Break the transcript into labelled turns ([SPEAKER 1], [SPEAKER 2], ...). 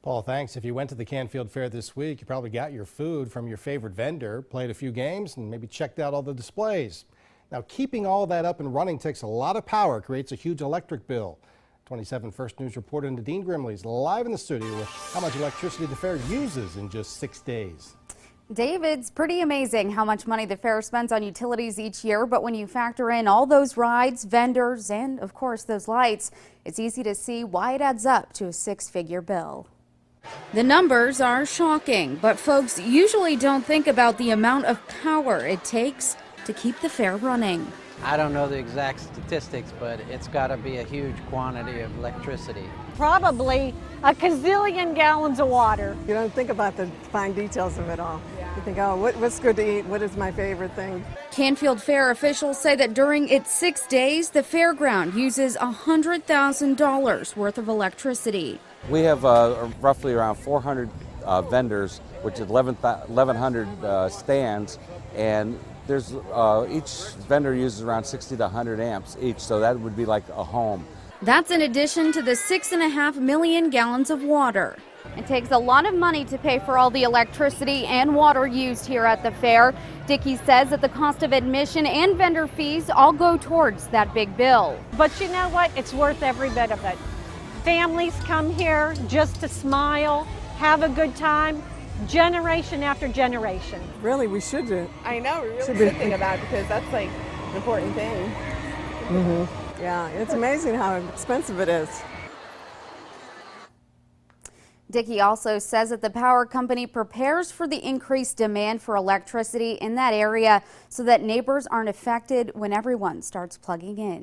[SPEAKER 1] Paul, thanks. If you went to the Canfield Fair this week, you probably got your food from your favorite vendor, played a few games, and maybe checked out all the displays. Now, keeping all that up and running takes a lot of power, creates a huge electric bill. 27 First News reporter Nadine Grimley is live in the studio with how much electricity the fair uses in just 6 days.
[SPEAKER 2] David's pretty amazing how much money the fair spends on utilities each year, but when you factor in all those rides, vendors, and of course those lights, it's easy to see why it adds up to a six-figure bill. The numbers are shocking, but folks usually don't think about the amount of power it takes to keep the fair running.
[SPEAKER 3] I don't know the exact statistics, but it's got to be a huge quantity of electricity.
[SPEAKER 4] Probably a gazillion gallons of water.
[SPEAKER 5] You don't think about the fine details of it all. You think, oh, what's good to eat? What is my favorite thing?
[SPEAKER 2] Canfield Fair officials say that during its 6 days, the fairground uses $100,000 worth of electricity.
[SPEAKER 6] We have roughly around 400 vendors, which is 1,100 stands, and there's each vendor uses around 60 to 100 amps each, so that would be like a home.
[SPEAKER 2] That's in addition to the 6.5 million gallons of water. It takes a lot of money to pay for all the electricity and water used here at the fair. Dickey says that the cost of admission and vendor fees all go towards that big bill.
[SPEAKER 4] But you know what? It's worth every bit of it. Families come here just to smile, have a good time, generation after generation.
[SPEAKER 5] Really, we should do.
[SPEAKER 7] I know, we really should think about it because that's like an important thing.
[SPEAKER 5] Yeah, it's amazing how expensive it is.
[SPEAKER 2] Dickey also says that the power company prepares for the increased demand for electricity in that area so that neighbors aren't affected when everyone starts plugging in.